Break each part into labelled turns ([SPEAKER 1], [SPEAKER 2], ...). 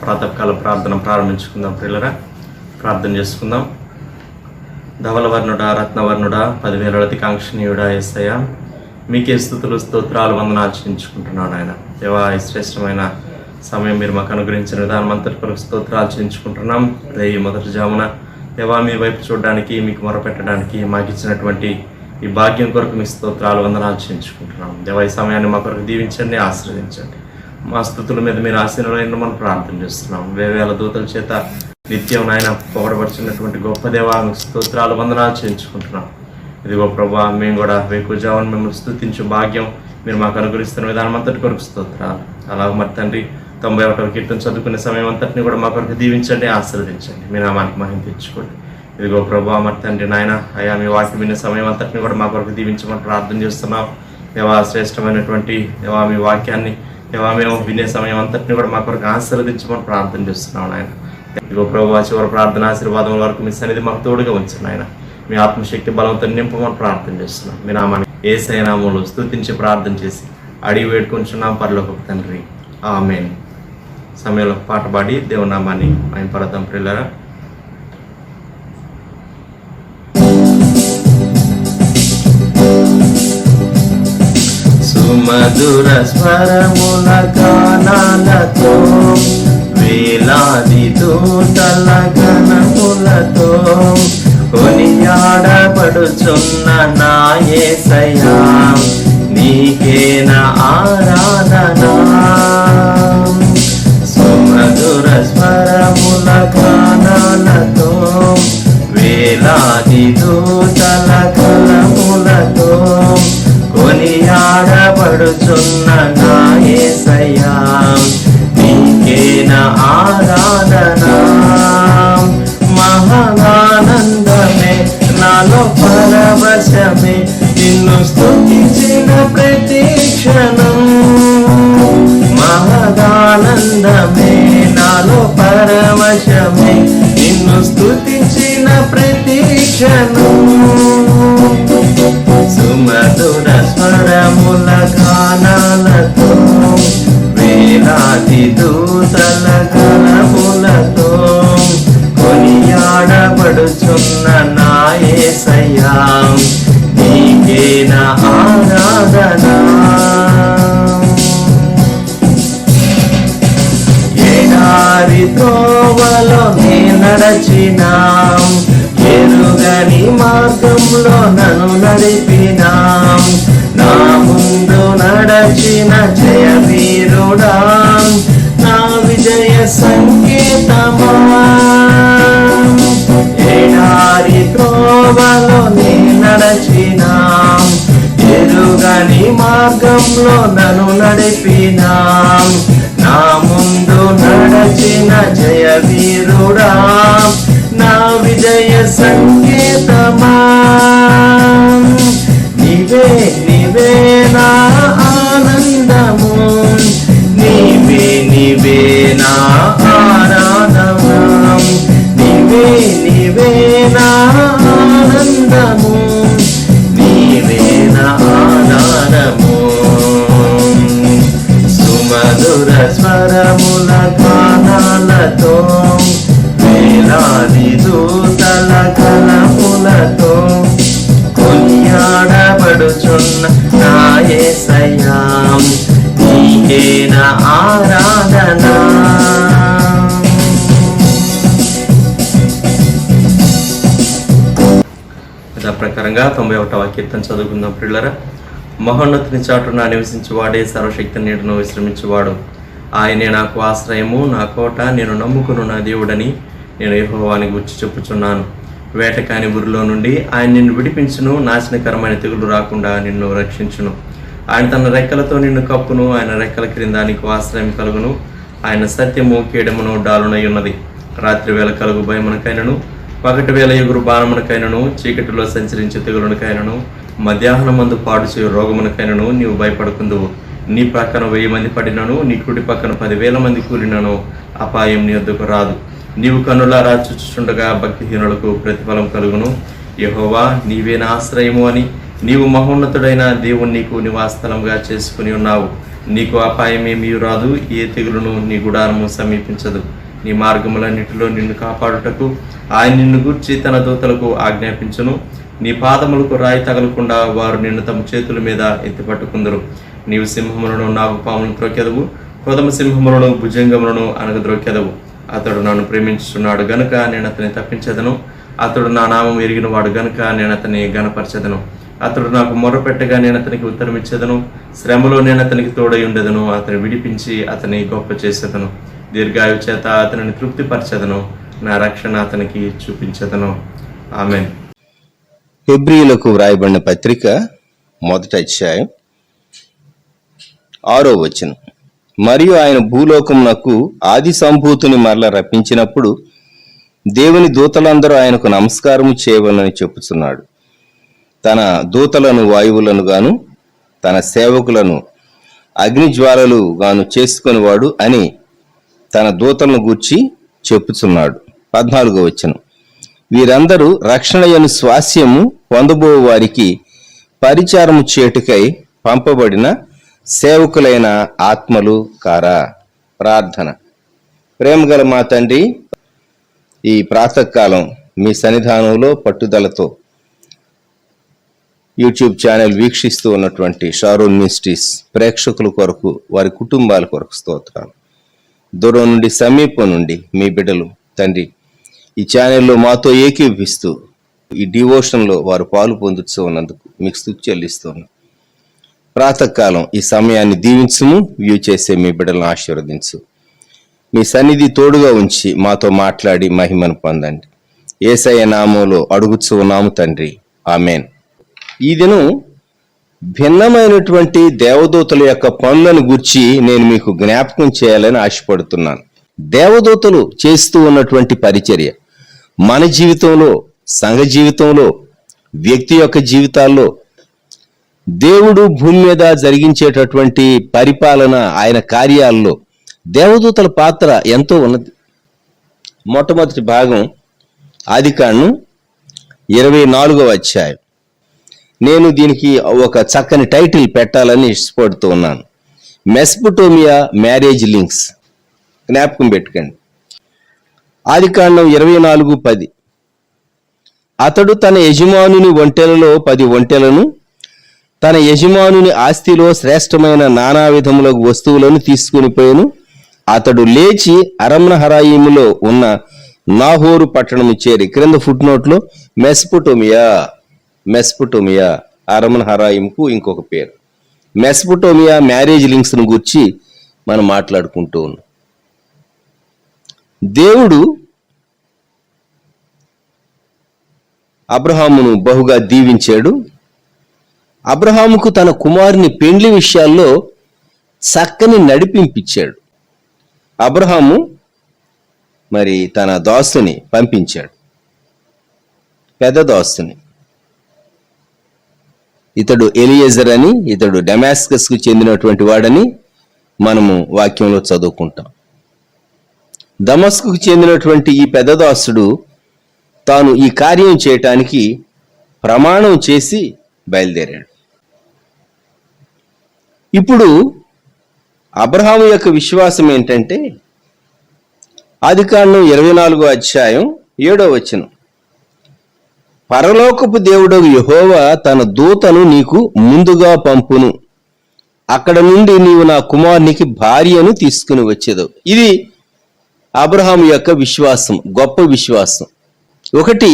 [SPEAKER 1] ప్రాతకాల ప్రార్థన ప్రారంభించుకుందాం. ప్రియులరా, ప్రార్థన చేసుకుందాం. ధవలవర్ణుడా, రత్నవర్ణుడా, 10,000 అతికాంక్షణీయుడా యేసయ్య, మీకే స్తుతులు స్తోత్రాలు వందనాలు చెల్లించుకుంటున్నాను. ఆయన దేవా, ఈ శ్రేష్టమైన సమయం మీరు మాకు అనుగ్రహించిన విధానం అంతటి కొరకు స్తోత్రాలు చెల్లించుకుంటున్నాం. ఈ మొదటి జామున దేవా, మీ వైపు చూడడానికి, మీకు మొరపెట్టడానికి మాకు ఇచ్చినటువంటి ఈ భాగ్యం కొరకు మీ స్తోత్రాలు వందనాలు చెల్లించుకుంటున్నాం. దేవా, ఈ సమయాన్ని మా కొరకు దీవించండి, ఆశీర్వదించండి. మా స్తుతుల మీద మీరు ఆశీర్వాదం మనం ప్రార్థన చేస్తున్నాం. వేవేల దూతల చేత నిత్యం నాయన పొగడబడుచున్నటువంటి గొప్ప దేవా, స్తోత్రాలు వందనాలు చేయించుకుంటున్నాం. ఇదిగో ప్రభా, మేము కూడా వేకుజామున మిమ్మల్ని స్తుతించు భాగ్యం మీరు మాకు అనుగ్రహిస్తున్న విధానం అంతటి కొరకు స్తోత్రాలు. అలాగే మరి తండ్రి, 91వ కీర్తన చదువుకునే సమయం అంతటిని కూడా మా కొరకు దీవించండి, ఆశీర్వదించండి. మీ నామానికి మహిమ తెచ్చుకోండి. ఇదిగో ప్రభా, మరి తండ్రి నాయన అయా, మీ వాటిని వినే సమయం అంతటిని కూడా మా కొరకు దీవించమని ప్రార్థన చేస్తున్నాం. దేవా, శ్రేష్టమైనటువంటి దేవా మీ వాక్యాన్ని దేవా మేము వినే సమయం అంతటిని కూడా మా కొరకు ఆశీర్వదించమని ప్రార్థన చేస్తున్నాం. ఆయన ఇదిగో ప్రభా, చివరి ప్రార్థన ఆశీర్వాదం వరకు మీ సన్నిధి మాకు తోడుగా ఉంచండి. ఆయన మీ ఆత్మశక్తి బలంతో నింపమని ప్రార్థన చేస్తున్నాం. మీ నామాన్ని యేసయ్య నామములో స్తుతించి ప్రార్థన చేసి అడిగి వేడుకొంచున్నాం పరలోకపు తండ్రి, ఆమేన్. సమయంలో పాట పాడి దేవుని నామాన్ని ఆయన పరదం. ప్రియులారా, సుమధుర స్వరముల గానాలతో వేలాది దూతల గణములతో కొనియాడబడుచున్న నా యేసయ్యా, నీకే నా ఆరాధన. సుమధుర స్వరముల గానాలతో వేలాది దూతల గణములతో కొనియాడబడుచున్న నా యేసయ్యా, నీకే నా ఆరాధన. మహానందమే నాలో పరవశమే, నిన్ను స్తుతించిన ప్రతి క్షణం. మహానందమే నాలో పరవశమే, నిన్ను స్తుతించిన ప్రతి క్షణం. సుమధుర స్వరముల గానాలతో వేలాది దూతల గణములతో కొనియాడబడుచున్న నా యేసయ్యా, నీకే నా ఆరాధన. ఎడారి త్రోవలో నే నడచినా, ఎరుగని మార్గంలో నన్ను నడిపినా, నా ముందు నడచిన జయ వీరుడా, నా విజయ సంకేతమా. ఎడారి త్రోవలో నే నడచినా, ఎరుగని మార్గంలో నన్ను నడిపినా, నా ముందు నడచిన జయ వీరుడా, నా విజయ సంకేతమా. నీవే నీవే నా ఆనందము, నీవే నీవే నా ఆరాధన. నీవే నీవే నా ఆనందము, నీవే నా ఆధారము. సుమధుర స్వరముల గానాలతో వేలాది దూతల గణములతో కొనియాడబడుచున్న నా యేసయ్యా, నీకే నా ఆరాధన. యథా ప్రకారంగా 91వ కీర్తన చదువుకుందాం. ప్రియులారా, మహోన్నతుని చాటున నివసించువాడే, సర్వశక్తి నీడను విశ్రమించువాడు. ఆయనే నాకు ఆశ్రయము, నా కోట, నేను నమ్ముకును నా దేవుడని నేను యెహోవాని గూర్చి చెప్పుచున్నాను. వేటకాని ఊరిలో నుండి ఆయన నిన్ను విడిపించును, నాశనకరమైన తెగులు రాకుండా నిన్ను రక్షించును. ఆయన తన రెక్కలతో నిన్ను కప్పును, ఆయన రెక్కల క్రింద నీకు ఆశ్రయం కలుగును. ఆయన సత్యము కేడమును డాలునై ఉన్నది. రాత్రి వేళ కలుగు భయమునకైనను, పగటి వేళ ఎగురు బాణమునకైనను, చీకటిలో సంచరించే తెగులునకైనను, మధ్యాహ్నమందు పాడు చేయు రోగమునకైనను నీవు భయపడకుందువు. నీ ప్రక్కన 1000 మంది పడినను, నీ కుడి పక్కన 10,000 మంది కూలినను అపాయం నీ వద్దకు రాదు. నీవు కన్నులారా చూచుచుండగా భక్తిహీనులకు ప్రతిఫలం కలుగును. యెహోవా, నీవే నా ఆశ్రయము అని నీవు మహోన్నతుడైన దేవుని నీకు నివాసస్థలంగా చేసుకుని ఉన్నావు. నీకు అపాయమేమీ రాదు, ఏ తెగులును నీ గుడారము సమీపించదు. నీ మార్గములన్నిటిలో నిన్ను కాపాడుటకు ఆయన నిన్ను గూర్చి తన దూతలకు ఆజ్ఞాపించును. నీ పాదములకు రాయి తగలకుండా వారు నిన్ను తమ చేతుల మీద ఎత్తిపట్టుకుందరు. నీవు సింహములను నాగుపాములను త్రొక్కెదవు, కొదమ సింహములను భుజంగములను అనగద్రొక్కెదవు. అతడు నన్ను ప్రేమించుచున్నాడు గనుక నేను అతన్ని తప్పించెదను. అతడు నా నామం ఎరిగిన వాడు గనుక నేను అతన్ని గనపరచెదను. అతడు నాకు మొర్రపెట్టగా నేను అతనికి ఉత్తరం ఇచ్చేదను. శ్రమలో నేను అతనికి తోడై ఉండేదను. అతన్ని విడిపించి అతని గొప్ప చేసేదను. దీర్ఘాయు చేత అతనిని తృప్తిపరచెదను. నా రక్షణ అతనికి చూపించెదను. ఆమేన్.
[SPEAKER 2] హెబ్రీయులకు వ్రాయబడిన పత్రిక 1వ అధ్యాయం 6వ వచనం. మరియు ఆయన భూలోకమునకు ఆది సంభూతిని మరల రప్పించినప్పుడు దేవుని దూతలందరూ ఆయనకు నమస్కారము చేయవలని చెప్పుచున్నాడు. తన దూతలను వాయువులను గాను తన సేవకులను అగ్నిజ్వాలలు గాను చేసుకునేవాడు అని తన దూతలను గూర్చి చెప్పుచున్నాడు. 14వ వచనం. వీరందరూ రక్షణయను స్వాస్యము పొందబో వారికి పరిచారము చేటుకై పంపబడిన సేవకులైన ఆత్మలు కారా. ప్రార్థన. ప్రేమగల మా తండ్రి, ఈ ప్రాతకాలం మీ సన్నిధానంలో పట్టుదలతో యూట్యూబ్ ఛానల్ వీక్షిస్తూ ఉన్నటువంటి షారోన్ మినిస్ట్రీస్ ప్రేక్షకుల కొరకు, వారి కుటుంబాల కొరకు స్తోత్రాలు. దూరం నుండి సమీపం నుండి మీ బిడ్డలు తండ్రి ఈ ఛానల్లో మాతో ఏకీపిస్తూ ఈ డివోషన్లో వారు పాలు పొందుతూ ఉన్నందుకు మీకు స్తుతి చెల్లిస్తున్నాను. ప్రాతకాలం ఈ సమయాన్ని దీవించుము, వ్యూ చేసే మీ బిడ్డలను ఆశీర్వదించు. మీ సన్నిధి తోడుగా ఉంచి మాతో మాట్లాడి మహిమను పొందండి. యేసయ్య నామములో అడుగుచూ ఉన్నాము తండ్రి. ఆమేన్. ఈ దినం భిన్నమైనటువంటి దేవదూతల యొక్క పనులను గూర్చి నేను మీకు జ్ఞాపకం చేయాలని ఆశపడుతున్నాను. దేవదూతలు చేస్తూ ఉన్నటువంటి పరిచర్య మన జీవితంలో, సంఘ జీవితంలో, వ్యక్తి యొక్క జీవితాల్లో, దేవుడు భూమి మీద జరిగించేటటువంటి పరిపాలన, ఆయన కార్యాల్లో దేవదూతల పాత్ర ఎంతో ఉన్నది. మొట్టమొదటి భాగం ఆదికాండం 24వ అధ్యాయం. నేను దీనికి ఒక చక్కని టైటిల్ పెట్టాలని ఇష్టపడుతూ ఉన్నాను. మెస్పొటోమియా మ్యారేజ్ లింక్స్. జ్ఞాపకం పెట్టుకోండి. ఆదికాండం 24:10. అతడు తన యజమానుని ఒంటెలలో 10 ఒంటెలను, తన యజమానుని ఆస్తిలో శ్రేష్టమైన నానా విధముల వస్తువులను తీసుకుని పోయాను. అతడు లేచి అరమ్నహరాయిములో ఉన్న నాహోరు పట్టణము చేరి, క్రింద ఫుట్ నోట్లో మెస్పొటోమియా అరమ్నహరాయిముకు ఇంకొక పేరు. మెస్పొటోమియా మ్యారేజ్ లింక్స్ ను గురించి మనం మాట్లాడుకుంటూ ఉన్నాం. దేవుడు అబ్రహామును బహుగా దీవించాడు. అబ్రహాముకు తన కుమారుని పెండ్లి విషయాల్లో చక్కని నడిపించాడు. అబ్రహాము మరి తన దాసుని పంపించాడు, పెద్ద దాసుని. ఇతడు ఎలియెజర్ అని, ఇతడు డమాస్కస్ కు చెందినటువంటి వాడని మనము వాక్యంలో చదువుకుంటాం. దమస్కుకు చెందినటువంటి ఈ పెద్ద దాసుడు తాను ఈ కార్యం చేయటానికి ప్రమాణం చేసి బయలుదేరాడు. ఇప్పుడు అబ్రహాము యొక్క విశ్వాసం ఏంటంటే, ఆదికాండం 24వ అధ్యాయం 7వ వచనం. పరలోకపు దేవుడగు యెహోవా తన దూతను నీకు ముందుగా పంపును, అక్కడ నుండి నీవు నా కుమారునికి భార్యను తీసుకుని వచ్చేదవు. ఇది అబ్రహాము యొక్క విశ్వాసం, గొప్ప విశ్వాసం. ఒకటి,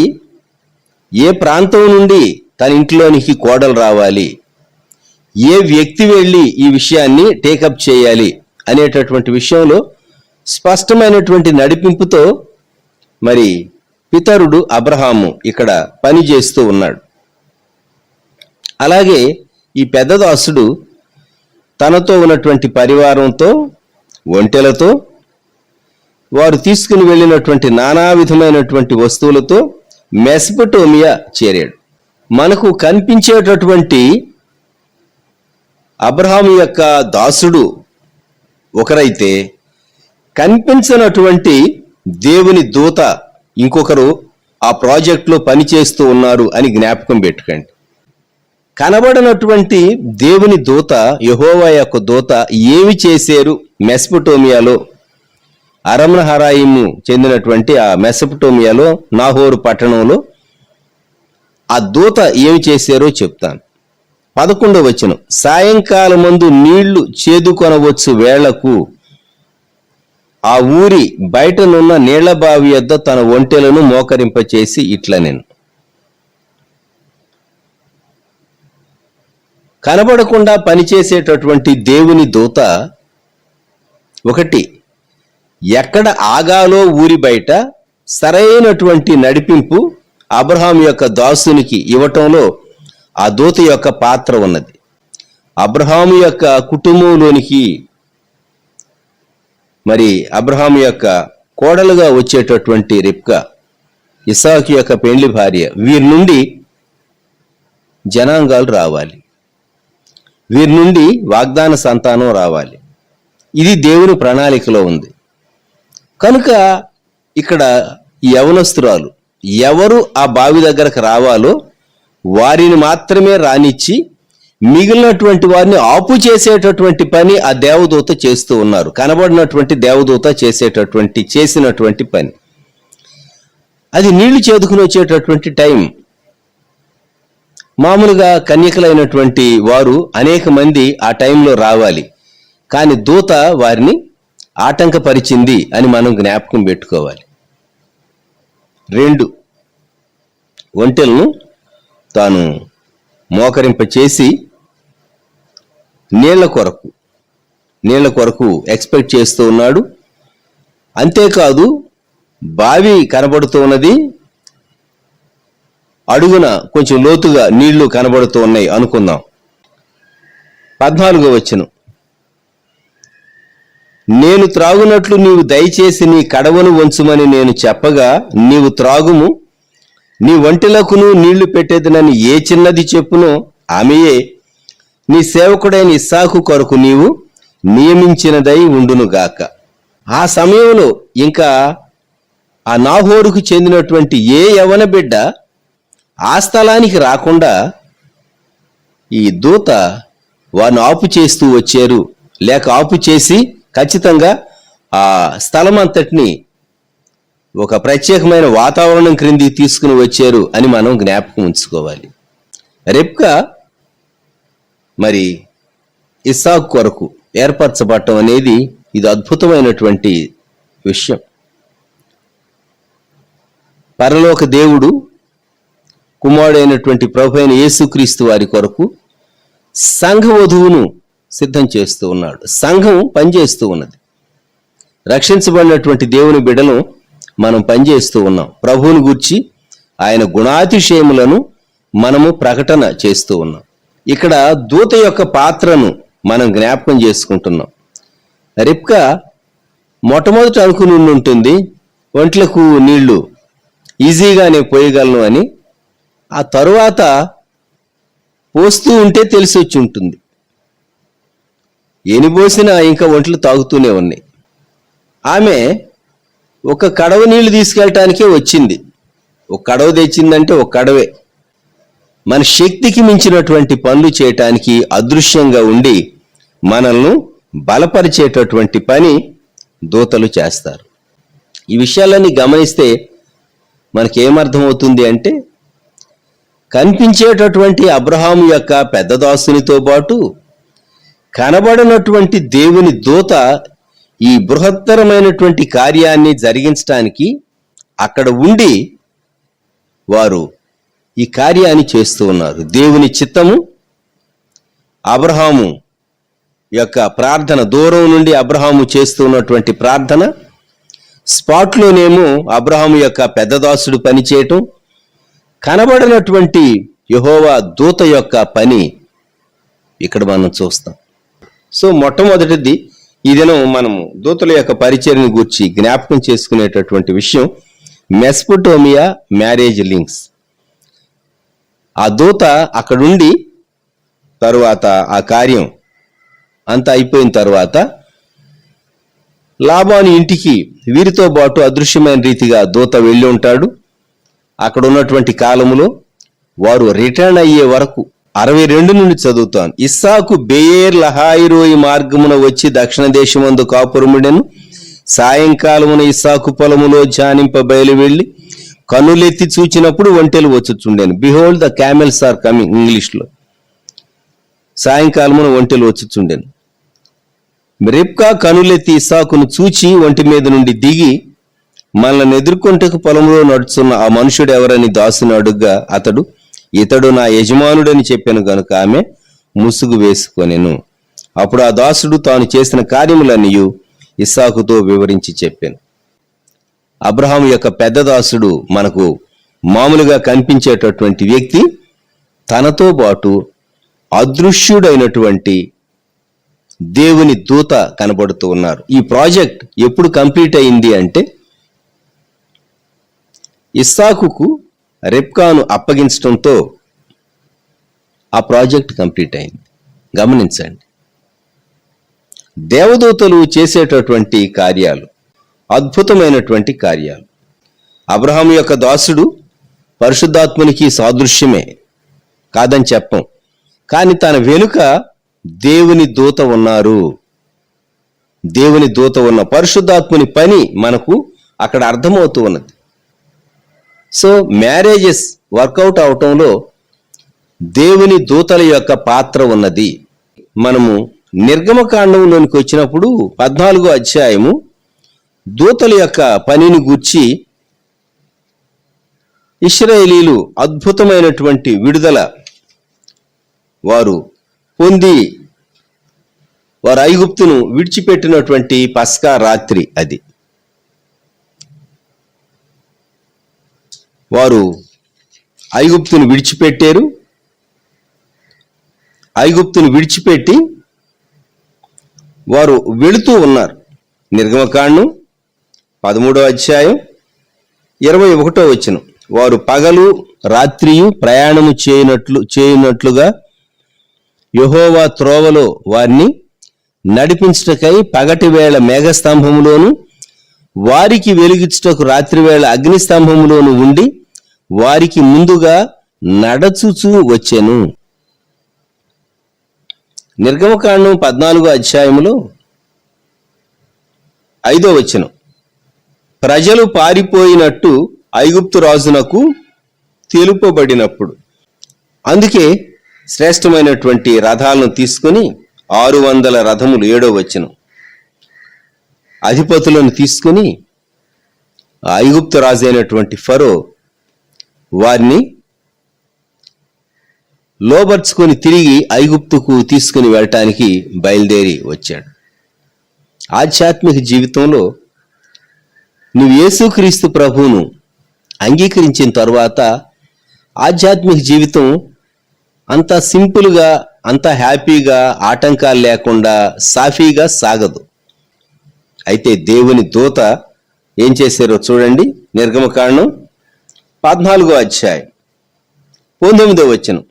[SPEAKER 2] ఏ ప్రాంతం నుండి తన ఇంట్లోనికి కోడలు రావాలి, ఏ వ్యక్తి వెళ్ళి ఈ విషయాన్ని టేకప్ చేయాలి అనేటటువంటి విషయంలో స్పష్టమైనటువంటి నడిపింపుతో మరి పితరుడు అబ్రహాము ఇక్కడ పని చేస్తూ ఉన్నాడు. అలాగే ఈ పెద్ద దాసుడు తనతో ఉన్నటువంటి పరివారంతో, ఒంటెలతో, వారు తీసుకుని వెళ్ళినటువంటి నానా విధమైనటువంటి వస్తువులతో మెస్పొటోమియా చేరాడు. మనకు కనిపించేటటువంటి అబ్రహాము యొక్క దాసుడు ఒకరైతే, కనిపించినటువంటి దేవుని దూత ఇంకొకరు ఆ ప్రాజెక్టులో పనిచేస్తూ ఉన్నారు అని జ్ఞాపకం పెట్టుకోండి. కనబడినటువంటి దేవుని దూత, యెహోవా యొక్క దూత ఏమి చేశారు మెసొపొటేమియాలో, అరమ్నహరాయిము చెందినటువంటి ఆ మెసొపొటేమియాలో నాహోరు పట్టణంలో ఆ దూత ఏమి చేశారో చెప్తాను. 11వ వచనం, సాయంకాలమందు నీళ్లు చేదుకొనవచ్చు వేళకు ఆ ఊరి బయటనున్న నీళ్ల బావి యొద్ద తన ఒంటెలను మోకరింపచేసి ఇట్లా నేను కనబడకుండా పనిచేసేటటువంటి దేవుని దూత ఒకటి ఎక్కడ ఆగాలో ఊరి బయట సరైనటువంటి నడిపింపు అబ్రహాం యొక్క దాసునికి ఇవ్వటంలో ఆ దూత యొక్క పాత్ర ఉన్నది. అబ్రహాము యొక్క కుటుంబంలోనికి మరి అబ్రహాము యొక్క కోడలుగా వచ్చేటటువంటి రిబ్కా, ఇస్సాకు యొక్క పెండ్లి భార్య, వీరి నుండి జనాంగాలు రావాలి, వీరి నుండి వాగ్దాన సంతానం రావాలి. ఇది దేవుని ప్రణాళికలో ఉంది. కనుక ఇక్కడ యవనస్తురాలు ఎవరు ఆ బావి దగ్గరకు రావాలో వారిని మాత్రమే రానిచ్చి మిగిలినటువంటి వారిని ఆపు చేసేటటువంటి పని ఆ దేవదూత చేస్తూ ఉన్నారు. కనబడినటువంటి దేవదూత చేసినటువంటి పని అది నీళ్లు చేదుకుని వచ్చేటటువంటి టైం. మామూలుగా కన్యకలైనటువంటి వారు అనేక మంది ఆ టైంలో రావాలి, కానీ దూత వారిని ఆటంకపరిచింది అని మనం జ్ఞాపకం పెట్టుకోవాలి. 2 ఒంటెలను తాను మోకరింపచేసి నీళ్ల కొరకు ఎక్స్పెక్ట్ చేస్తూ ఉన్నాడు. అంతేకాదు బావి కనబడుతూ ఉన్నది, అడుగున కొంచెం లోతుగా నీళ్లు కనబడుతూ ఉన్నాయి అనుకుందాం. 14వ వచనం, నేను త్రాగునట్లు నీవు దయచేసి నీ కడవను వంచుమని నేను చెప్పగా నీవు త్రాగుము, నీ ఒంటెలకును నీళ్లు పెట్టేదనని ఏ చిన్నది చెప్పునో ఆమెయే నీ సేవకుడైన ఇస్సాకు కొరకు నీవు నియమించినదై ఉండునుగాక. ఆ సమయంలో ఇంకా ఆ నాహోరుకు చెందినటువంటి ఏ యవన బిడ్డ ఆ స్థలానికి రాకుండా ఈ దూత వారిని ఆపు చేస్తూ వచ్చారు, లేక ఆపు చేసి ఖచ్చితంగా ఆ స్థలం అంతటిని ఒక ప్రత్యేకమైన వాతావరణం క్రిందికి తీసుకుని వచ్చారు అని మనం జ్ఞాపకం ఉంచుకోవాలి. రిబ్కా మరి ఇస్సాకు కొరకు ఏర్పరచబడటం అనేది ఇది అద్భుతమైనటువంటి విషయం. పరలోక దేవుడు కుమారుడైనటువంటి ప్రభువైన యేసుక్రీస్తు వారి కొరకు సంఘ వధువును సిద్ధం చేస్తూ ఉన్నాడు. సంఘం పనిచేస్తూ ఉన్నది. రక్షించబడినటువంటి దేవుని బిడ్డలు మనం పనిచేస్తూ ఉన్నాం. ప్రభువుని గూర్చి ఆయన గుణాతిశయములను మనము ప్రకటన చేస్తూ ఉన్నాం. ఇక్కడ దూత యొక్క పాత్రను మనం జ్ఞాపకం చేసుకుంటున్నాం. రిబ్కా మొట్టమొదట అనుకుని ఉంటుంది ఒంట్లకు నీళ్లు ఈజీగానే పోయగలను అని. ఆ తరువాత పోస్తూ ఉంటే తెలిసి వచ్చి ఉంటుంది, ఎని పోసినా ఇంకా ఒంట్లు తాగుతూనే ఉన్నాయి. ఆమె ఒక కడవ నీళ్లు తీసుకెళ్ళటానికే వచ్చింది. ఒక కడవ తెచ్చిందంటే ఒక కడవే. మన శక్తికి మించినటువంటి పనులు చేయటానికి అదృశ్యంగా ఉండి మనల్ని బలపరిచేటటువంటి పని దూతలు చేస్తారు. ఈ విషయాలన్నీ గమనిస్తే మనకేమర్థమవుతుంది అంటే, కనిపించేటటువంటి అబ్రహాము యొక్క పెద్ద దాసునితో పాటు కనబడినటువంటి దేవుని దూత ఈ బృహత్తరమైనటువంటి కార్యాన్ని జరిగించడానికి అక్కడ ఉండి వారు ఈ కార్యాన్ని చేస్తూ ఉన్నారు. దేవుని చిత్తము, అబ్రహాము యొక్క ప్రార్థన, దూరం నుండి అబ్రహాము చేస్తూ ఉన్నటువంటి ప్రార్థన, స్పాట్లోనేమో అబ్రహాము యొక్క పెద్ద దాసుడు పని చేయటం, కనబడినటువంటి యెహోవా దూత యొక్క పని ఇక్కడ మనం చూస్తాం. సో మొట్టమొదటిది ఈ దినం మనము దూతల యొక్క పరిచర్ని గూర్చి జ్ఞాపకం చేసుకునేటటువంటి విషయం మెసొపొటేమియా మ్యారేజ్ లింక్స్. ఆ దూత అక్కడుండి తరువాత ఆ కార్యం అంతా అయిపోయిన తర్వాత లాబాను ఇంటికి వీరితో పాటు అదృశ్యమైన రీతిగా దూత వెళ్ళి ఉంటాడు. అక్కడ ఉన్నటువంటి కాలములో వారు రిటర్న్ అయ్యే వరకు 62 నుండి చదువుతాను. ఇస్సాకు బెయేర్ లహాయిరోయి మార్గమున వచ్చి దక్షిణ దేశమందు కాపురముడెను. సాయంకాలమున ఇస్సాకు పొలములో జానింప బయలు వెళ్లి కన్నులెత్తి చూచినప్పుడు ఒంటెలు వచ్చుచుండెను. Behold the camels are coming, ఇంగ్లీష్లో. సాయంకాలమున ఒంటెలు వచ్చుచుండెను. రిబ్కా కనులెత్తి ఇస్సాకును చూచి ఒంటి మీద నుండి దిగి మనల్ని ఎదుర్కొంటకు పొలంలో నడుచున్న ఆ మనుషుడు ఎవరని దాసుని అడుగ్గా అతడు, ఇతడు నా యజమానుడని చెప్పాను గనుక ఆమె ముసుగు వేసుకొనెను. అప్పుడు ఆ దాసుడు తాను చేసిన కార్యములన్నీ ఇస్సాకుతో వివరించి చెప్పాను. అబ్రహాము యొక్క పెద్ద దాసుడు మనకు మామూలుగా కనిపించేటటువంటి వ్యక్తి, తనతో పాటు అదృశ్యుడైనటువంటి దేవుని దూత కనబడుతూ ఉన్నారు. ఈ ప్రాజెక్ట్ ఎప్పుడు కంప్లీట్ అయింది అంటే ఇస్సాకుకు రెబ్కాను అప్పగించడంతో ఆ ప్రాజెక్ట్ కంప్లీట్ అయింది. గమనించండి, దేవదూతలు చేసేటటువంటి కార్యాలు అద్భుతమైనటువంటి కార్యాలు. అబ్రహాము యొక్క దాసుడు పరిశుద్ధాత్మునికి సాదృశ్యమే, కాదని చెప్పం. కానీ తన వెనుక దేవుని దూత ఉన్నారు. దేవుని దూత ఉన్న పరిశుద్ధాత్ముని పని మనకు అక్కడ అర్థమవుతూ ఉన్నది. సో మ్యారేజెస్ వర్కౌట్ అవటంలో దేవుని దూతల యొక్క పాత్ర ఉన్నది. మనము నిర్గమకాండంలోనికి వచ్చినప్పుడు 14వ అధ్యాయము దూతల యొక్క పనిని గూర్చి ఇశ్రాయేలీలు అద్భుతమైనటువంటి విడుదల వారు పొంది వారు ఐగుప్తును విడిచిపెట్టినటువంటి పస్కా రాత్రి అది. వారు ఐగుప్తును విడిచిపెట్టారు. ఐగుప్తును విడిచిపెట్టి వారు వెళుతూ ఉన్నారు. నిర్గమకాండం 13వ అధ్యాయం 21వ వచనం, వారు పగలు రాత్రియు ప్రయాణము చేయనట్లుగా యెహోవా త్రోవలో వారిని నడిపించుటకై పగటి వేళ మేఘస్తంభములోను వారికి వెలుగిచ్చుటకు రాత్రివేళ అగ్నిస్తంభములోను ఉండి వారికి ముందుగా నడచుచూ వచ్చెను. నిర్గమకాండం 14వ అధ్యాయములో 5వ వచనం, ప్రజలు పారిపోయినట్టు ఐగుప్తు రాజునకు తెలుపబడినప్పుడు. అందుకే శ్రేష్టమైనటువంటి రథాలను తీసుకుని 600 రథములు 7వ వచనం అధిపతులను తీసుకుని ఐగుప్తు రాజు అయినటువంటి ఫరో వారిని లోబర్చుకొని తిరిగి ఐగుప్తుకు తీసుకుని వెళ్ళటానికి బయలుదేరి వచ్చాడు. ఆధ్యాత్మిక జీవితంలో నువ్వు యేసుక్రీస్తు ప్రభువును అంగీకరించిన తర్వాత ఆధ్యాత్మిక జీవితం అంత సింపుల్గా, అంత హ్యాపీగా, ఆటంకాలు లేకుండా సాఫీగా సాగదు. అయితే దేవుని దూత ఏం చేశారో చూడండి. నిర్గమకాండం 14వ అధ్యాయం 19వ వచనం,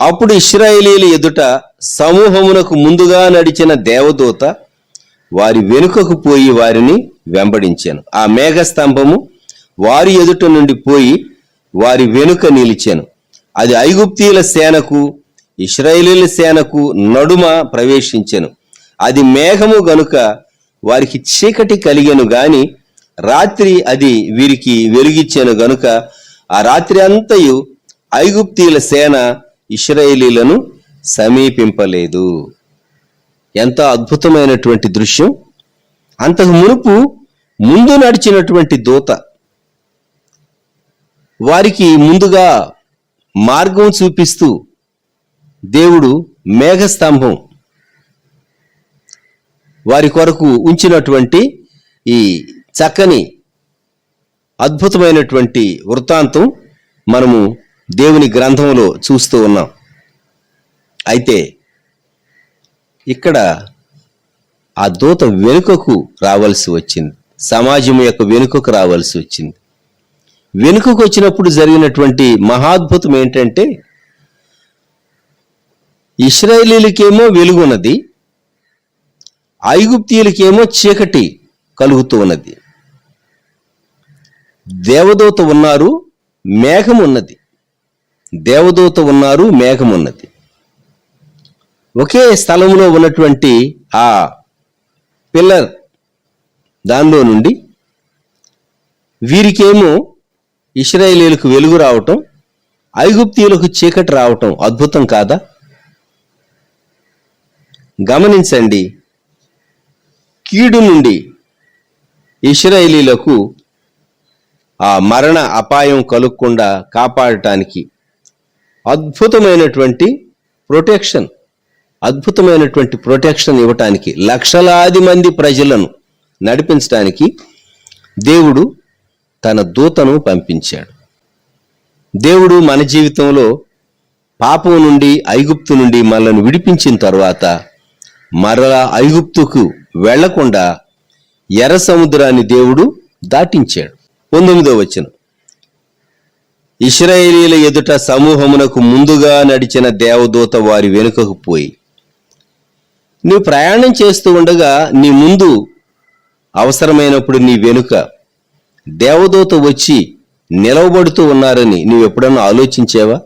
[SPEAKER 2] అప్పుడు ఇశ్రాయేలీయుల ఎదుట సమూహమునకు ముందుగా నడిచిన దేవదూత వారి వెనుకకు పోయి వారిని వెంబడించాను. ఆ మేఘస్తంభము వారి ఎదుట నుండి పోయి వారి వెనుక నిలిచాను. అది ఐగుప్తీయుల సేనకు ఇశ్రాయేలీయుల సేనకు నడుమ ప్రవేశించెను. అది మేఘము గనుక వారికి చీకటి కలిగెను గాని రాత్రి అది వీరికి వెలుగిచ్చెను గనుక ఆ రాత్రి అంతయు ఐగుప్తీయుల సేన ఇశ్రాయేలీయులను సమీపింపలేదు. ఎంత అద్భుతమైనటువంటి దృశ్యం! అంతకు మునుపు ముందు నడిచినటువంటి దూత వారికి ముందుగా మార్గం చూపిస్తూ దేవుడు మేఘస్తంభం వారి కొరకు ఉంచినటువంటి ఈ చక్కని అద్భుతమైనటువంటి వృత్తాంతం మనము దేవుని గ్రంథంలో చూస్తూ ఉన్నాం. అయితే ఇక్కడ ఆ దూత వెనుకకు రావాల్సి వచ్చింది. సమాజం యొక్క వెనుకకు రావాల్సి వచ్చింది. వెనుకకు వచ్చినప్పుడు జరిగినటువంటి మహాద్భుతం ఏంటంటే, ఇశ్రాయేలీలకేమో వెలుగున్నది, ఐగుప్తీయులకేమో చీకటి కలుగుతూ ఉన్నది. దేవదూత ఉన్నారు, మేఘం ఉన్నది. దేవదూత ఉన్నారు, మేఘం ఉన్నది. ఒకే స్థలంలో ఉన్నటువంటి ఆ పిల్లర్ దానిలో నుండి వీరికేమో ఇశ్రాయేలీయులకు వెలుగు రావటం, ఐగుప్తీయులకు చీకటి రావటం అద్భుతం కాదా? గమనించండి, కీడు నుండి ఇశ్రాయేలీయులకు ఆ మరణ అపాయం కలుగకుండా కాపాడటానికి అద్భుతమైనటువంటి ప్రొటెక్షన్ ఇవ్వటానికి, లక్షలాది మంది ప్రజలను నడిపించడానికి దేవుడు తన దూతను పంపించాడు. దేవుడు మన జీవితంలో పాపం నుండి, ఐగుప్తు నుండి మనల్ని విడిపించిన తర్వాత మరలా ఐగుప్తుకు వెళ్లకుండా ఎర్ర సముద్రాన్ని దేవుడు దాటించాడు. 19వ వచనం, ఇశ్రాయేలీయుల ఎదుట సమూహమునకు ముందుగా నడిచిన దేవదూత వారి వెనుకకు పోయి. నీవు ప్రయాణం చేస్తూ ఉండగా నీ ముందు అవసరమైనప్పుడు నీ వెనుక దేవదూత వచ్చి నిలవబడుతూ ఉన్నారని నీవు ఎప్పుడన్నా ఆలోచించావా?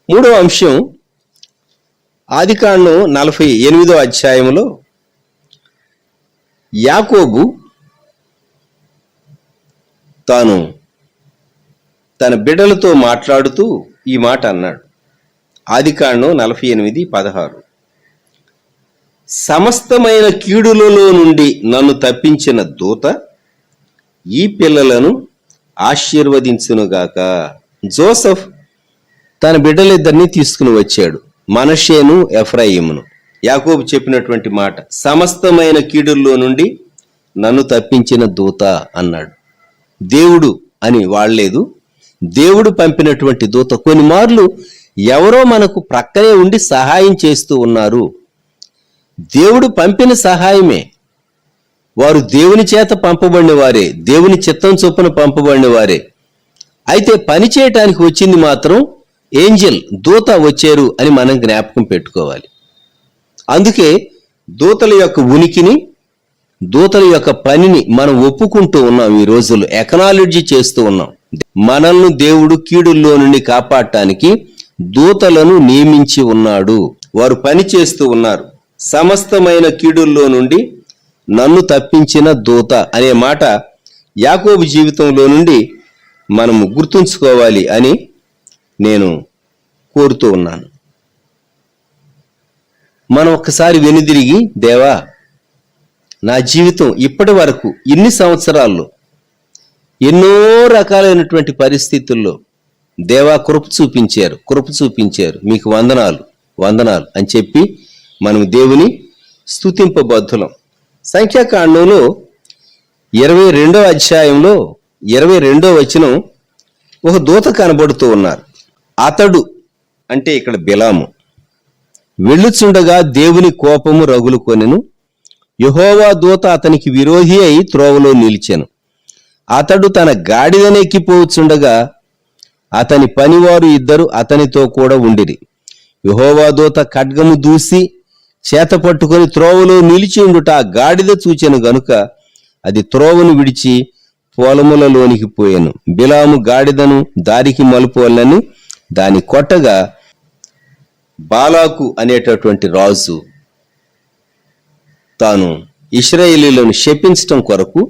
[SPEAKER 2] 3వ అంశం, ఆదికాండం 48వ అధ్యాయంలో యాకోబు తాను తన బిడ్డలతో మాట్లాడుతూ ఈ మాట అన్నాడు. ఆదికాండం 48:16, సమస్తమైన కీడులలో నుండి నన్ను తప్పించిన దూత ఈ పిల్లలను ఆశీర్వదించునుగాక. జోసెఫ్ తన బిడ్డలిద్దరినీ తీసుకుని వచ్చాడు, మనష్షేను, ఎఫ్రాయిమును. యాకోబు చెప్పినటువంటి మాట, సమస్తమైన కీడుల్లో నుండి నన్ను తప్పించిన దూత అన్నాడు. దేవుడు అని వాడలేదు, దేవుడు పంపినటువంటి దూత. కొన్ని మార్లు ఎవరో మనకు ప్రక్కనే ఉండి సహాయం చేస్తూ ఉన్నారు. దేవుడు పంపిన సహాయమే. వారు దేవుని చేత పంపబడిన వారే, దేవుని చిత్తం చొప్పున పంపబడిన వారే. అయితే పని చేయటానికి వచ్చింది మాత్రం ఏంజెల్, దూత వచ్చారు అని మనం జ్ఞాపకం పెట్టుకోవాలి. అందుకే దూతల యొక్క ఉనికిని, దూతల యొక్క పనిని మనం ఒప్పుకుంటూ ఉన్నాం. ఈ రోజుల్లో ఎకనాలజీ చేస్తూ ఉన్నాం. మనల్ని దేవుడు కీడుల్లో నుండి కాపాడటానికి దూతలను నియమించి ఉన్నాడు. వారు పని చేస్తూ ఉన్నారు. సమస్తమైన కీడుల్లో నుండి నన్ను తప్పించిన దూత అనే మాట యాకోబు జీవితంలో నుండి మనము గుర్తుంచుకోవాలి అని నేను కోరుతూ ఉన్నాను. మనం ఒక్కసారి వెనుదిరిగి, దేవా, నా జీవితం ఇప్పటి వరకు ఇన్ని సంవత్సరాల్లో ఎన్నో రకాలైనటువంటి పరిస్థితుల్లో దేవా కృప చూపించారు, మీకు వందనాలు అని చెప్పి మనం దేవుని స్తుతింపబద్ధులం. సంఖ్యాకాండంలో 22వ అధ్యాయంలో 22వ వచనం ఒక దూత కనబడుతూ ఉన్నారు. అతడు అంటే ఇక్కడ బిలాము వెళ్ళుచుండగా దేవుని కోపము రగులుకొనెను. యెహోవా దూత అతనికి విరోధి అయి త్రోవలో నిలిచెను. అతడు తన గాడిదనెక్కిపోవచ్చుండగా అతని పనివారు ఇద్దరు అతనితో కూడా ఉండిరి. యెహోవా దూత ఖడ్గము దూసి చేత పట్టుకొని త్రోవలో నిలిచి ఉండుట ఆ గాడిద చూచెను గనుక అది త్రోవను విడిచి పొలములలోనికి పోయాను. బిలాము గాడిదను దారికి మలుపోవాలని దాని కొట్టగా బాలాకు అనేటటువంటి రాజు తాను ఇశ్రాయేలీయులను శపించటం కొరకు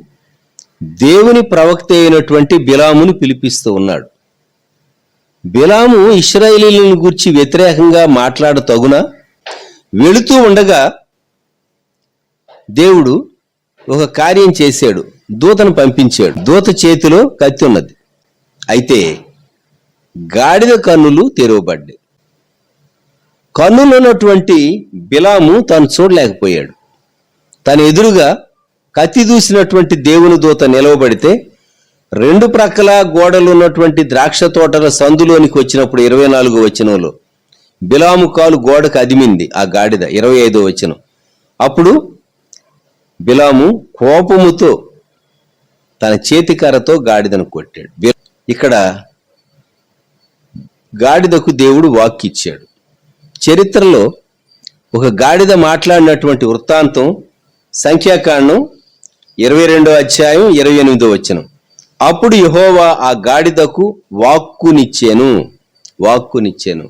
[SPEAKER 2] దేవుని ప్రవక్త అయినటువంటి బిలామును పిలిపిస్తూ ఉన్నాడు. బిలాము ఇశ్రాయేలీయులను గురించి వ్యతిరేకంగా మాట్లాడతగునా? వెళుతూ ఉండగా దేవుడు ఒక కార్యం చేశాడు, దూతను పంపించాడు. దూత చేతిలో కత్తి ఉన్నది. అయితే గాడిద కన్నులు తెరవబడ్డాయి. కన్నులు ఉన్నటువంటి బిలాము తాను చూడలేకపోయాడు. తన ఎదురుగా కత్తి దూసినటువంటి దేవుని దూత నిలవబడితే రెండు ప్రక్కల గోడలు ఉన్నటువంటి ద్రాక్ష తోటల సందులోనికి వచ్చినప్పుడు 24వ వచనంలో బిలాము కాలు గోడకు అదిమింది ఆ గాడిద. 25వ వచనం, అప్పుడు బిలాము కోపముతో తన చేతికర్రతో గాడిదను కొట్టాడు. ఇక్కడ గాడిదకు దేవుడు వాక్కిచ్చాడు. చరిత్రలో ఒక గాడిద మాట్లాడినటువంటి వృత్తాంతం సంఖ్యాకాండం 22వ అధ్యాయం 28వ వచనం. అప్పుడు యెహోవా ఆ గాడిదకు వాక్కునిచ్చెను. వాక్కునిచ్చెను.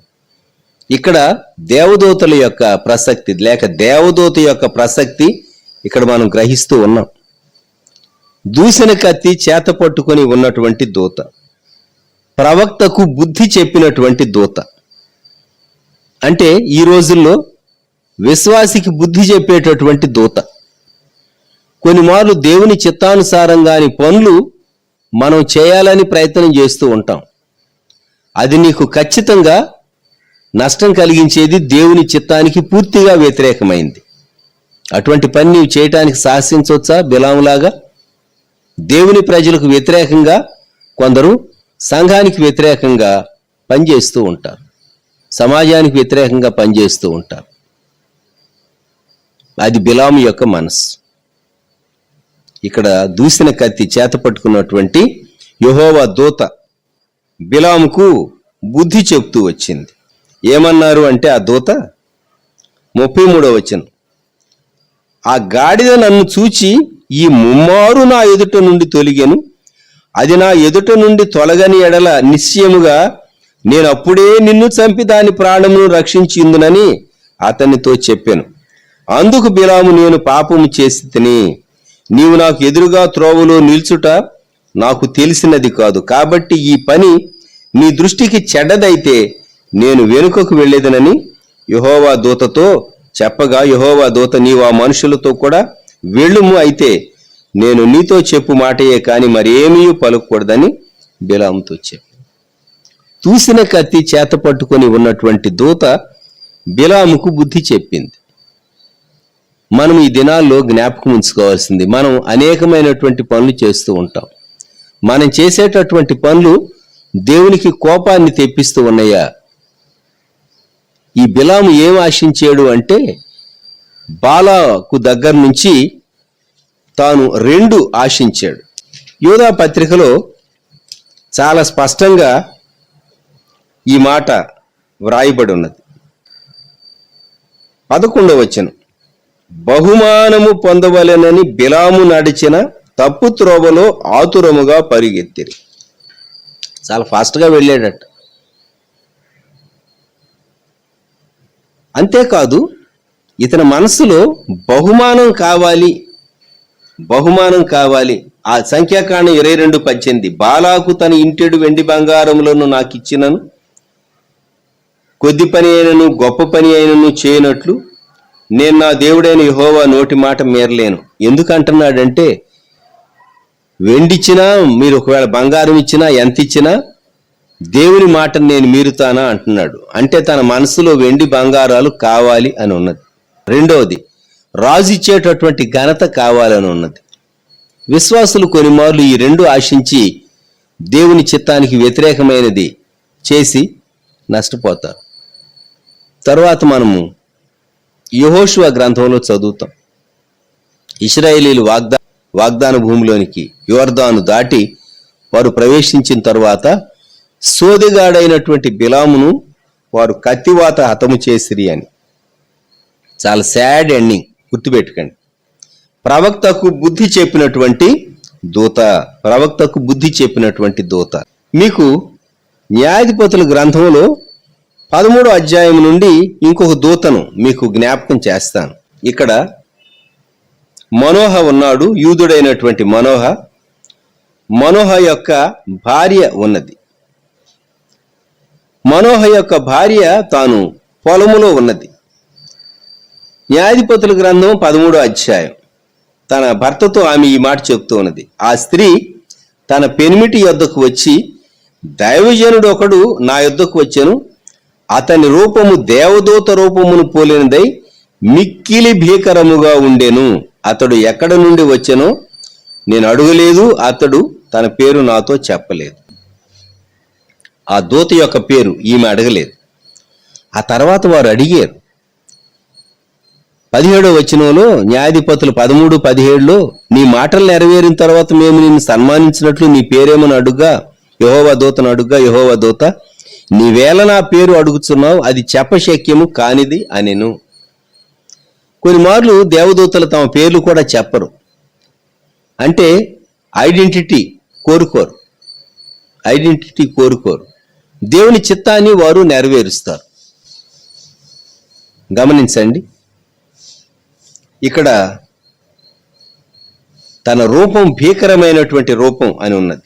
[SPEAKER 2] ఇక్కడ దేవదూతల యొక్క ప్రసక్తి లేక దేవదూత యొక్క ప్రసక్తి ఇక్కడ మనం గ్రహిస్తూ ఉన్నాం. దూసిన కత్తి చేత పట్టుకొని ఉన్నటువంటి దూత, ప్రవక్తకు బుద్ధి చెప్పినటువంటి దూత. అంటే ఈ రోజుల్లో విశ్వాసికి బుద్ధి చెప్పేటటువంటి దూత. కొన్ని మార్లు దేవుని చిత్తానుసారంగాని పనులు మనం చేయాలని ప్రయత్నం చేస్తూ ఉంటాం. అది నీకు ఖచ్చితంగా నష్టం కలిగించేది, దేవుని చిత్తానికి పూర్తిగా వ్యతిరేకమైంది. అటువంటి పని నీవు చేయటానికి సాహసించవచ్చా? బిలాములాగా దేవుని ప్రజలకు వ్యతిరేకంగా కొందరు సంఘానికి వ్యతిరేకంగా పనిచేస్తూ ఉంటారు, సమాజానికి వ్యతిరేకంగా పనిచేస్తూ ఉంటారు. అది బిలాము యొక్క మనసు. ఇక్కడ దూసిన కత్తి చేత పట్టుకున్నటువంటి యెహోవా దూత బిలాముకు బుద్ధి చెప్తూ వచ్చింది. ఏమన్నారు అంటే ఆ దూత 33వ వచనం, ఆ గాడిద నన్ను చూచి ఈ ముమ్మారు నా ఎదుట నుండి తొలిగెను, అది నా ఎదుట నుండి తొలగని ఎడల నిశ్చయముగా నేను అప్పుడే నిన్ను చంపి దాని ప్రాణమును రక్షించిందునని అతనితో చెప్పాను. అందుకు బిలాము, నేను పాపము చేసి తిని, నీవు నాకు ఎదురుగా త్రోవలో నిల్చుట నాకు తెలిసినది కాదు, కాబట్టి ఈ పని నీ దృష్టికి చెడ్డదైతే నేను వెనుకకు వెళ్ళేదనని యెహోవా దూతతో చెప్పగా, యెహోవా దూత, నీవు ఆ మనుషులతో కూడా వెళ్ళుము, అయితే నేను నీతో చెప్పు మాటయే కాని మరేమీ పలుకూడదని బిలాముతో చెప్పు. దూసిన కత్తి చేత పట్టుకొని ఉన్నటువంటి దూత బిలాముకు బుద్ధి చెప్పింది. మనం ఈ దినాల్లో జ్ఞాపకం ఉంచుకోవాల్సింది, మనం అనేకమైనటువంటి పనులు చేస్తూ ఉంటాం. మనం చేసేటటువంటి పనులు దేవునికి కోపాన్ని తెప్పిస్తూ ఉన్నాయా? ఈ బిలాము ఏం ఆశించాడు అంటే బాలాకు దగ్గర నుంచి తాను 2 ఆశించాడు. యోధా పత్రికలో చాలా స్పష్టంగా ఈ మాట వ్రాయబడి ఉన్నది. 11వ వచనం, బహుమానము పొందవలెనని బిలాము నడిచిన తప్పు త్రోవలో ఆతురముగా పరిగెత్తిరి. చాలా ఫాస్ట్గా వెళ్ళాడట. అంతేకాదు, ఇతని మనసులో బహుమానం కావాలి. ఆ సంఖ్యాకాండం 22:18, బాలాకు తన ఇంటెడు వెండి బంగారములను నాకు ఇచ్చినను, కొద్ది పని అయినను గొప్ప పని అయినను చేయనట్లు నేను నా దేవుడైన యెహోవా నోటి మాట మీరలేను. ఎందుకంటున్నాడంటే, వెండిచ్చినా, మీరు ఒకవేళ బంగారం ఇచ్చినా, ఎంత ఇచ్చినా దేవుని మాటను నేను మీరుతానా అంటున్నాడు. అంటే తన మనసులో వెండి బంగారాలు కావాలి అని ఉన్నది. రెండవది, రాజు ఇచ్చేటటువంటి ఘనత కావాలని ఉన్నది. విశ్వాసులు కొన్ని మార్లు ఈ 2 ఆశించి దేవుని చిత్తానికి వ్యతిరేకమైనది చేసి నష్టపోతారు. తర్వాత మనము యెహోషువ గ్రంథంలో చదువుతాం. ఇశ్రాయేలీలు వాగ్దాన భూమిలోనికి యోర్దాను దాటి వారు ప్రవేశించిన తరువాత సోదెగాడైనటువంటి బిలామును వారు కత్తివాత హతము చేసిరి అని. చాలా సాడ్ ఎండింగ్, గుర్తుపెట్టుకోండి. ప్రవక్తకు బుద్ధి చెప్పినటువంటి దూత. మీకు న్యాయాధిపతుల గ్రంథంలో 13వ అధ్యాయం నుండి ఇంకొక దూతను మీకు జ్ఞాపకం చేస్తాను. ఇక్కడ మనోహ ఉన్నాడు, యూదుడైనటువంటి మనోహ యొక్క భార్య ఉన్నది. మనోహ యొక్క భార్య తాను పొలములో ఉన్నది. న్యాయాధిపతుల గ్రంథం 13వ అధ్యాయం తన భర్తతో ఆమె ఈ మాట చెప్తూ ఉన్నది. ఆ స్త్రీ తన పెనిమిటి యొద్దకు వచ్చి, దైవజనుడు ఒకడు నా యొద్దకు వచ్చెను, అతని రూపము దేవదూత రూపమును పోలినదై మిక్కిలి భీకరముగా ఉండెను. అతడు ఎక్కడ నుండి వచ్చెనో నేను అడగలేదు, అతడు తన పేరు నాతో చెప్పలేదు. ఆ దూత యొక్క పేరు ఈమె అడగలేదు. ఆ తర్వాత వారు అడిగారు. 17వ వచనంలో న్యాయాధిపతులు 13:17లో, నీ మాటలు నెరవేరిన తర్వాత మేము నిన్ను సన్మానించినట్లు నీ పేరేమని అడుగా, యెహోవా దూతను అడుగా, యెహోవా దూత, నీవేళ నా పేరు అడుగుతున్నావు, అది చెప్పశక్యము కానిది అనెను. కొన్ని మార్లు దేవదూతలు తమ పేర్లు కూడా చెప్పరు. అంటే ఐడెంటిటీ కోరుకోరు. దేవుని చిత్తాన్ని వారు నెరవేరుస్తారు. గమనించండి, ఇక్కడ తన రూపం భీకరమైనటువంటి రూపం అని ఉన్నది.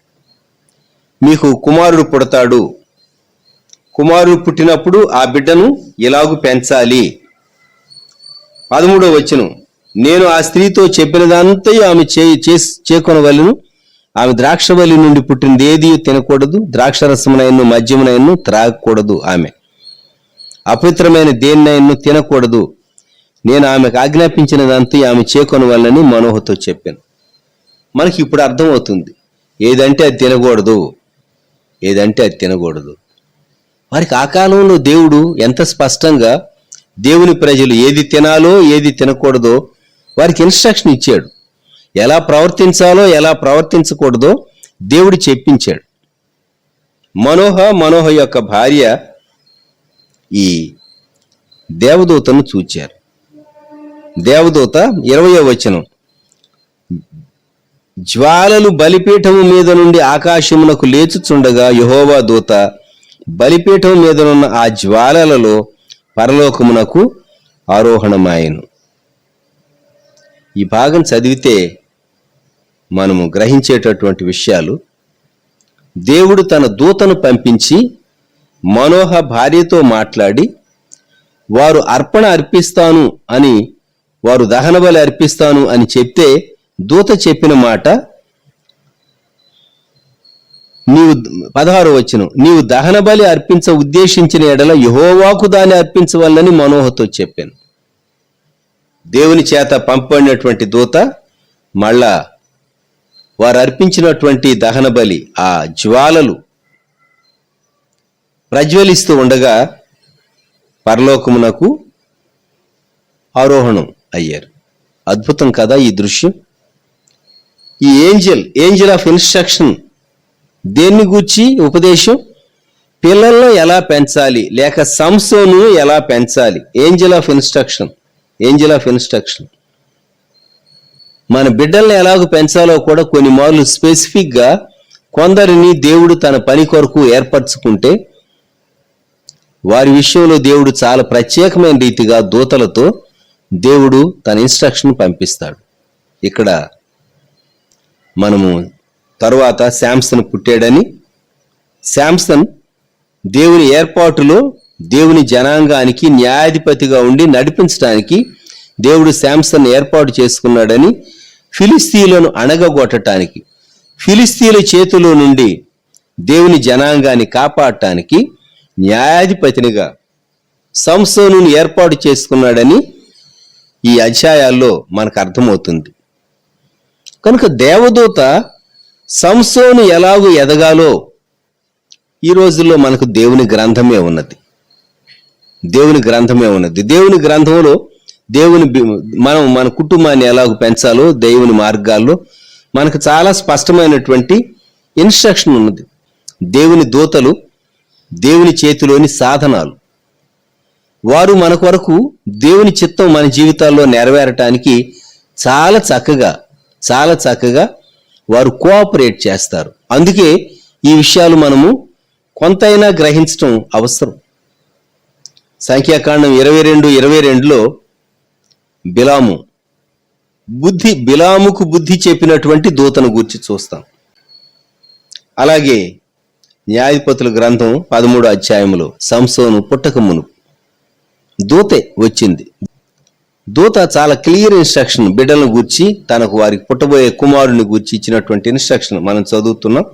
[SPEAKER 2] మీకు కుమారుడు పుడతాడు, కుమారుడు పుట్టినప్పుడు ఆ బిడ్డను ఇలాగు పెంచాలి. 13వ వచనం, నేను ఆ స్త్రీతో చెప్పినదంతా ఆమె చేకొనవలెను. ఆమె ద్రాక్షవల్లి నుండి పుట్టినది ఏది తినకూడదు, ద్రాక్షరసమునైను మద్యమునైను త్రాగకూడదు. ఆమె అపవిత్రమైన దేన్నైను తినకూడదు. నేను ఆమెకు ఆజ్ఞాపించినదంతా ఆమె చేకొనవలనని మనోహతో చెప్పాను. మనకి ఇప్పుడు అర్థమవుతుంది, ఏదంటే అది తినకూడదు, ఏదంటే అది తినకూడదు. వారికి ఆ కాలంలో దేవుడు ఎంత స్పష్టంగా దేవుని ప్రజలు ఏది తినాలో ఏది తినకూడదో వారికి ఇన్స్ట్రక్షన్ ఇచ్చాడు. ఎలా ప్రవర్తించాలో ఎలా ప్రవర్తించకూడదో దేవుడు చెప్పించాడు. మనోహ యొక్క భార్య ఈ దేవదూతను చూచారు. దేవదూత 20వ వచనం, జ్వాలలు బలిపీఠము మీద నుండి ఆకాశమునకు లేచుచుండగా యెహోవా దూత బలిపీఠం మీదనున్న ఆ జ్వాలలలో పరలోకమునకు ఆరోహణమాయెను. ఈ భాగం చదివితే మనము గ్రహించేటటువంటి విషయాలు, దేవుడు తన దూతను పంపించి మనోహ భార్యతో మాట్లాడి, వారు అర్పణ అర్పిస్తాను అని, వారు దహన బలి అర్పిస్తాను అని చెప్తే దూత చెప్పిన మాట, నీవు 16వ వచనం, నీవు దహన బలి అర్పించ ఉద్దేశించిన ఎడల యెహోవాకు దాన్ని అర్పించవలనని మనోహతో చెప్పాను. దేవుని చేత పంపబడినటువంటి దూత మళ్ళా వారు అర్పించినటువంటి దహన బలి ఆ జ్వాలలు ప్రజ్వలిస్తూ ఉండగా పరలోకమునకు ఆరోహణం అయ్యారు. అద్భుతం కదా ఈ దృశ్యం. ఈ ఏంజల్ ఆఫ్ ఇన్స్ట్రక్షన్ దేన్ని గూర్చి ఉపదేశం? పిల్లలను ఎలా పెంచాలి, లేక సంసోను ఎలా పెంచాలి. Angel of instruction. మన బిడ్డల్ని ఎలాగ పెంచాలో కూడా కొన్ని మార్లు స్పెసిఫిక్గా కొందరిని దేవుడు తన పని కొరకు ఏర్పరచుకుంటే వారి విషయంలో దేవుడు చాలా ప్రత్యేకమైన రీతిగా దూతలతో దేవుడు తన ఇన్స్ట్రక్షన్ పంపిస్తాడు. ఇక్కడ మనము తరువాత శాంసన్ పుట్టాడని, శాంసన్ దేవుని ఏర్పాటులో దేవుని జనాంగానికి న్యాయాధిపతిగా ఉండి నడిపించడానికి దేవుడు శాంసన్ ఏర్పాటు చేసుకున్నాడని, ఫిలిస్తీయులను అణగగొట్టడానికి, ఫిలిస్తీయుల చేతిలో నుండి దేవుని జనాంగాన్ని కాపాడటానికి న్యాయాధిపతినిగా సంసోనుని ఏర్పాటు చేసుకున్నాడని ఈ అధ్యాయాల్లో మనకు అర్థమవుతుంది. కనుక దేవదూత సంసోను ఎలాగూ ఎదగాలో ఈ రోజుల్లో మనకు దేవుని గ్రంథమే ఉన్నది. దేవుని గ్రంథంలో మనం మన కుటుంబాన్ని ఎలాగ పెంచాలో దేవుని మార్గాల్లో మనకు చాలా స్పష్టమైనటువంటి ఇన్స్ట్రక్షన్ ఉన్నది. దేవుని దూతలు దేవుని చేతిలోని సాధనాలు. వారు మన కొరకు దేవుని చిత్తం మన జీవితాల్లో నెరవేరటానికి చాలా చక్కగా వారు కోఆపరేట్ చేస్తారు. అందుకే ఈ విషయాలు మనము కొంతైనా గ్రహించడం అవసరం. సంఖ్యాకాండం 22:22లో బిలాముకు బుద్ధి చెప్పినటువంటి దూతను గూర్చి చూస్తాం. అలాగే న్యాయాధిపతుల గ్రంథం 13వ అధ్యాయంలో సంసోను పుట్టక మునుపు దూతే వచ్చింది. దూత చాలా క్లియర్ ఇన్స్ట్రక్షన్ బిడ్డలను గూర్చి, తనకు వారికి పుట్టబోయే కుమారుని గూర్చి ఇచ్చినటువంటి ఇన్స్ట్రక్షన్ మనం చదువుతున్నాం.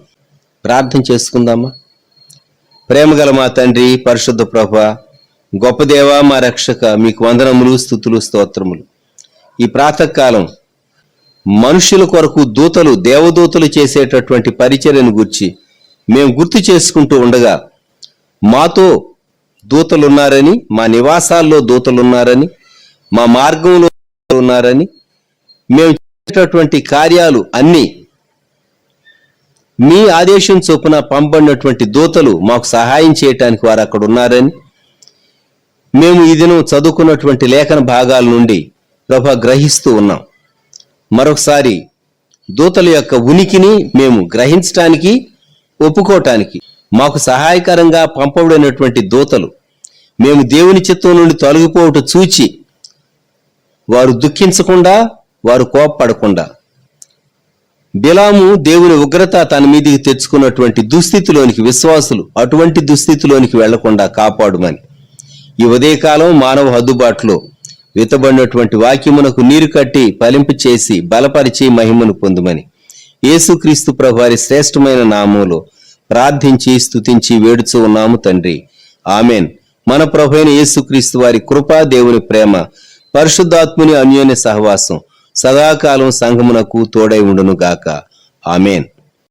[SPEAKER 2] ప్రార్థన చేసుకుందామా. ప్రేమగల మా తండ్రి, పరిశుద్ధ ప్రభువా, గొప్ప దేవా, మా రక్షక, మీకు వందనములు, స్తుతులు, స్తోత్రములు. ఈ ప్రాతకాలం మనుషుల కొరకు దేవదూతలు చేసేటటువంటి పరిచర్యను గూర్చి మేము గుర్తు చేసుకుంటూ ఉండగా, మాతో దూతలున్నారని, మా నివాసాల్లో దూతలున్నారని, మా మార్గంలో ఉన్నారని, మేము చేసేటటువంటి కార్యాలు అన్నీ మీ ఆదేశం చొప్పున పంపబడినటువంటి దూతలు మాకు సహాయం చేయటానికి వారు అక్కడ ఉన్నారని మేము ఈ దినం చదువుకున్నటువంటి లేఖన భాగాల నుండి ప్రభా గ్రహిస్తూ ఉన్నాం. మరొకసారి దూతల యొక్క ఉనికిని మేము గ్రహించటానికి, ఒప్పుకోవటానికి మాకు సహాయకరంగా పంపబడినటువంటి దూతలు మేము దేవుని చిత్తం నుండి తొలగిపోవట చూచి వారు దుఃఖించకుండా, వారు కోప్పడకుండా, బిలాము దేవుని ఉగ్రత తన మీదికి తెచ్చుకున్నటువంటి దుస్థితిలోనికి విశ్వాసులు అటువంటి దుస్థితిలోనికి వెళ్లకుండా కాపాడుమని ఈ ఉదయకాలం మానవ హద్దుబాటులో విత్తబడినటువంటి వాక్యమునకు నీరు కట్టి ఫలింపు చేసి బలపరిచి మహిమను పొందుమని యేసుక్రీస్తు ప్రభువారి శ్రేష్టమైన నామములో ప్రార్థించి స్తుతించి వేడుచూ ఉన్నాము తండ్రి. ఆమెన్. మన ప్రభువైన యేసుక్రీస్తు వారి కృప, దేవుని ప్రేమ, పరిశుద్ధాత్ముని అన్యోన్య సహవాసం సదాకాలం సంఘమునకు తోడై ఉండును గాక. ఆమెన్.